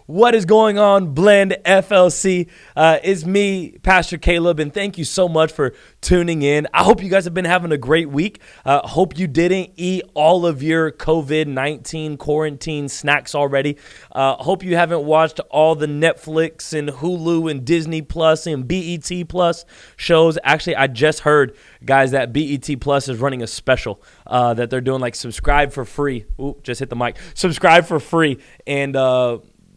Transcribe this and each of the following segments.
What is going on, Blend FLC? It's me, Pastor Caleb, and thank you so much for tuning in. I hope you guys have been having a great week. Hope you didn't eat all of your COVID-19 quarantine snacks already. Hope you haven't watched all the Netflix and Hulu and Disney Plus and BET Plus shows. Actually, I just heard, guys, that BET Plus is running a special that they're doing, like subscribe for free. Ooh, just hit the mic. Subscribe for free. And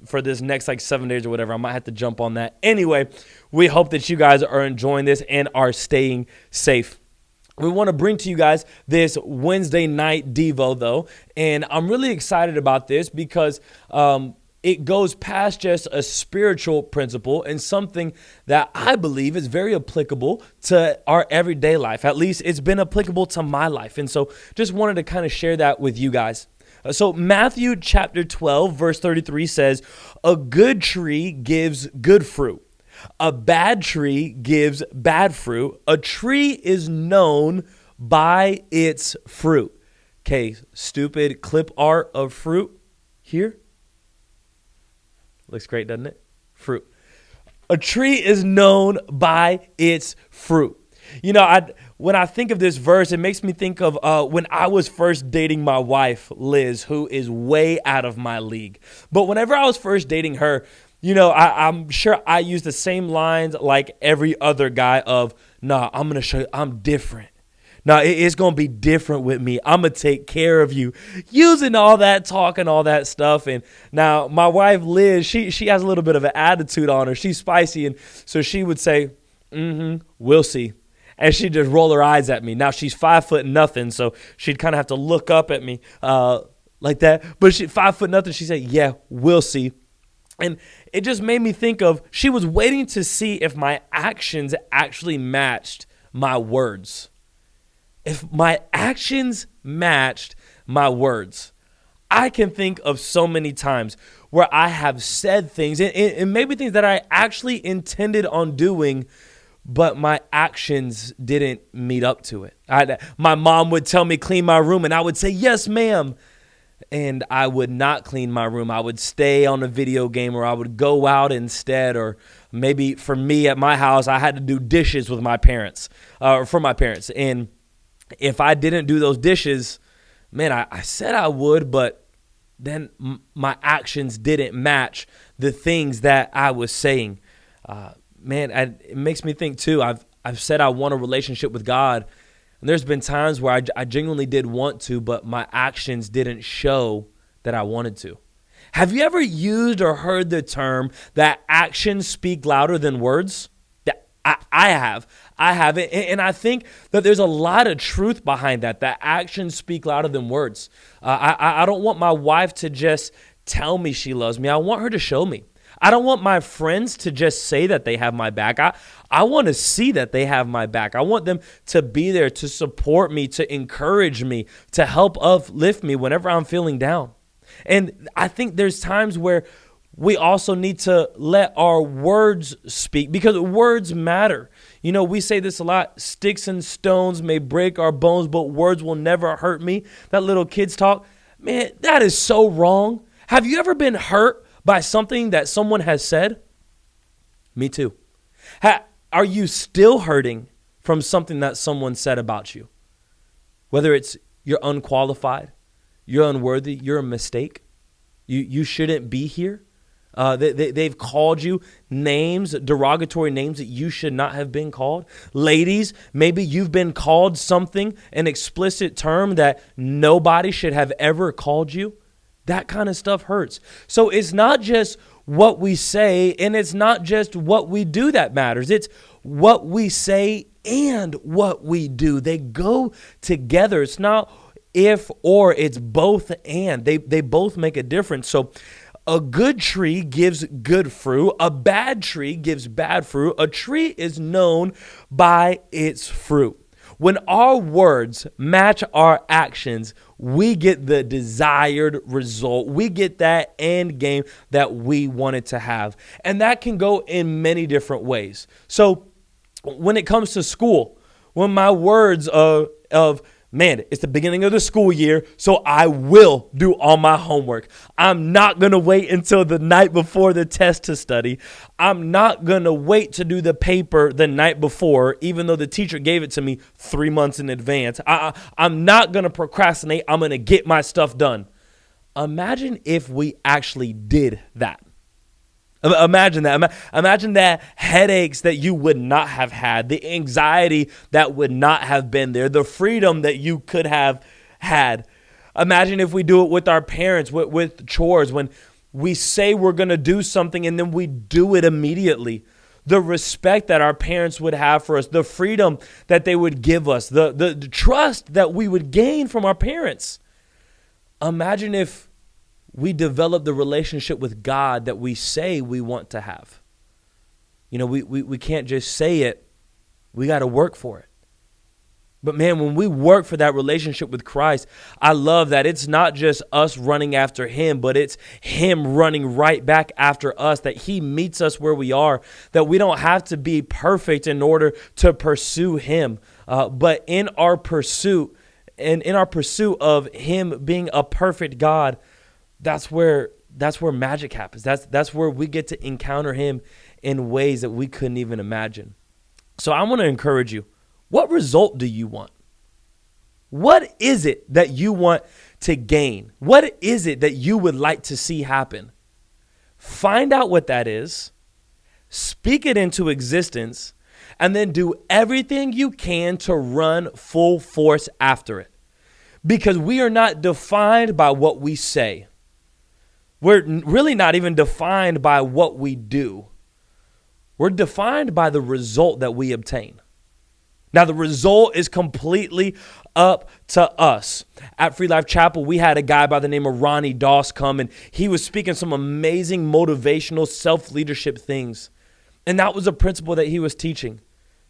for this next 7 days or whatever, I might have to jump on that. Anyway, we hope that you guys are enjoying this and are staying safe. We want to bring to you guys this Wednesday night Devo, though, and I'm really excited about this because it goes past just a spiritual principle and something that I believe is very applicable to our everyday life. At least it's been applicable to my life, and so just wanted to kind of share that with you guys. So Matthew chapter 12, verse 33 says, "A good tree gives good fruit. A bad tree gives bad fruit. A tree is known by its fruit." Okay, stupid clip art of fruit here. Looks great, doesn't it? Fruit. A tree is known by its fruit. You know, when I think of this verse, it makes me think of when I was first dating my wife, Liz, who is way out of my league. But whenever I was first dating her, you know, I'm sure I used the same lines like every other guy of, nah, I'm going to show you I'm different. Nah, it's going to be different with me. I'm going to take care of you. Using all that talk and all that stuff. And now my wife, Liz, she has a little bit of an attitude on her. She's spicy. And so she would say, we'll see. And she'd just roll her eyes at me. Now, she's 5'0", so she'd kind of have to look up at me like that. But she 5'0", she said, yeah, we'll see. And it just made me think of, she was waiting to see if my actions actually matched my words. If my actions matched my words. I can think of so many times where I have said things, and maybe things that I actually intended on doing, but my actions didn't meet up to it. My mom would tell me clean my room, and I would say, yes, ma'am. And I would not clean my room. I would stay on a video game, or I would go out instead. Or maybe for me at my house, I had to do dishes with my parents, for my parents. And if I didn't do those dishes, man, I said I would, but then my actions didn't match the things that I was saying. Man, it makes me think too. I've said I want a relationship with God, and there's been times where I genuinely did want to, but my actions didn't show that I wanted to. Have you ever used or heard the term that actions speak louder than words? I have. And I think that there's a lot of truth behind that actions speak louder than words. I don't want my wife to just tell me she loves me. I want her to show me. I don't want my friends to just say that they have my back. I want to see that they have my back. I want them to be there to support me, to encourage me, to help uplift me whenever I'm feeling down. And I think there's times where we also need to let our words speak, because words matter. You know, we say this a lot, sticks and stones may break our bones, but words will never hurt me. That little kids talk, man, that is so wrong. Have you ever been hurt by something that someone has said? Me too. Are you still hurting from something that someone said about you? Whether it's you're unqualified, you're unworthy, you're a mistake, you shouldn't be here. They've called you names, derogatory names that you should not have been called. Ladies, maybe you've been called something, an explicit term that nobody should have ever called you. That kind of stuff hurts. So it's not just what we say, and it's not just what we do that matters. It's what we say and what we do. They go together. It's not if or, it's both and. They both make a difference. So a good tree gives good fruit. A bad tree gives bad fruit. A tree is known by its fruit. When our words match our actions, we get the desired result. We get that end game that we wanted to have. And that can go in many different ways. So when it comes to school, when my words of man, it's the beginning of the school year, so I will do all my homework. I'm not going to wait until the night before the test to study. I'm not going to wait to do the paper the night before, even though the teacher gave it to me 3 months in advance. I'm not going to procrastinate. I'm going to get my stuff done. Imagine if we actually did that. Imagine that. Imagine that headaches that you would not have had, the anxiety that would not have been there, the freedom that you could have had. Imagine if we do it with our parents, with chores, when we say we're going to do something and then we do it immediately. The respect that our parents would have for us, the freedom that they would give us, the trust that we would gain from our parents. Imagine if we develop the relationship with God that we say we want to have. You know, we can't just say it. We got to work for it. But man, when we work for that relationship with Christ, I love that it's not just us running after him, but it's him running right back after us, that he meets us where we are, that we don't have to be perfect in order to pursue him. But in our pursuit, and in our pursuit of him being a perfect God, that's where magic happens. That's where we get to encounter him in ways that we couldn't even imagine. So I want to encourage you. What result do you want? What is it that you want to gain? What is it that you would like to see happen? Find out what that is, speak it into existence, and then do everything you can to run full force after it. Because we are not defined by what we say. We're really not even defined by what we do. We're defined by the result that we obtain. Now, the result is completely up to us. At Free Life Chapel, we had a guy by the name of Ronnie Doss come, and he was speaking some amazing motivational self-leadership things. And that was a principle that he was teaching.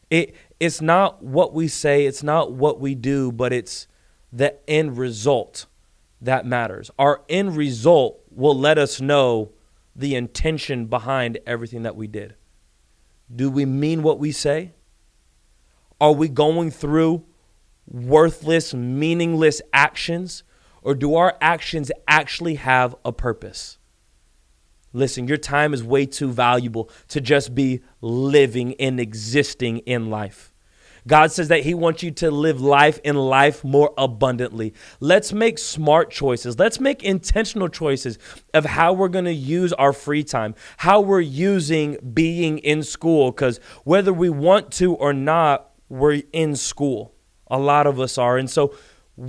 It's not what we say, it's not what we do, but it's the end result that matters. Our end result will let us know the intention behind everything that we did. Do we mean what we say? Are we going through worthless, meaningless actions? Or do our actions actually have a purpose? Listen, your time is way too valuable to just be living and existing in life. God says that he wants you to live life and life more abundantly. Let's make smart choices. Let's make intentional choices of how we're going to use our free time, how we're using being in school, because whether we want to or not, we're in school. A lot of us are. And so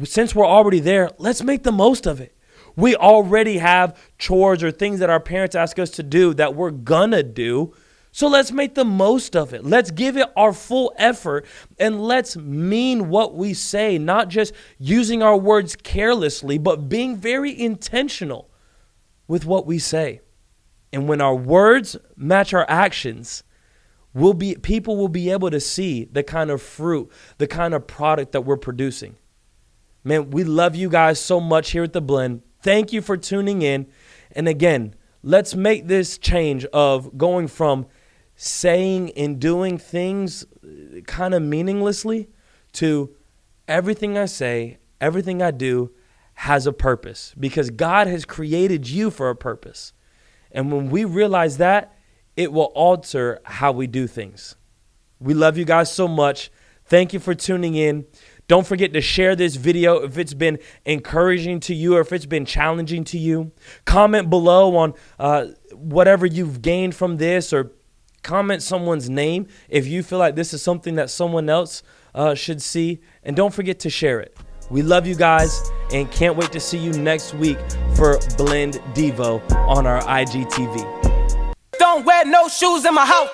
since we're already there, let's make the most of it. We already have chores or things that our parents ask us to do that we're going to do. So let's make the most of it. Let's give it our full effort, and let's mean what we say, not just using our words carelessly, but being very intentional with what we say. And when our words match our actions, people will be able to see the kind of fruit, the kind of product that we're producing. Man, we love you guys so much here at The Blend. Thank you for tuning in. And again, let's make this change of going from saying and doing things kind of meaninglessly to everything I say, everything I do has a purpose, because God has created you for a purpose. And when we realize that, it will alter how we do things. We love you guys so much. Thank you for tuning in. Don't forget to share this video if it's been encouraging to you or if it's been challenging to you. Comment below on whatever you've gained from this, or comment someone's name if you feel like this is something that someone else should see. And don't forget to share it. We love you guys and can't wait to see you next week for Blend Devo on our IGTV. Don't wear no shoes in my house.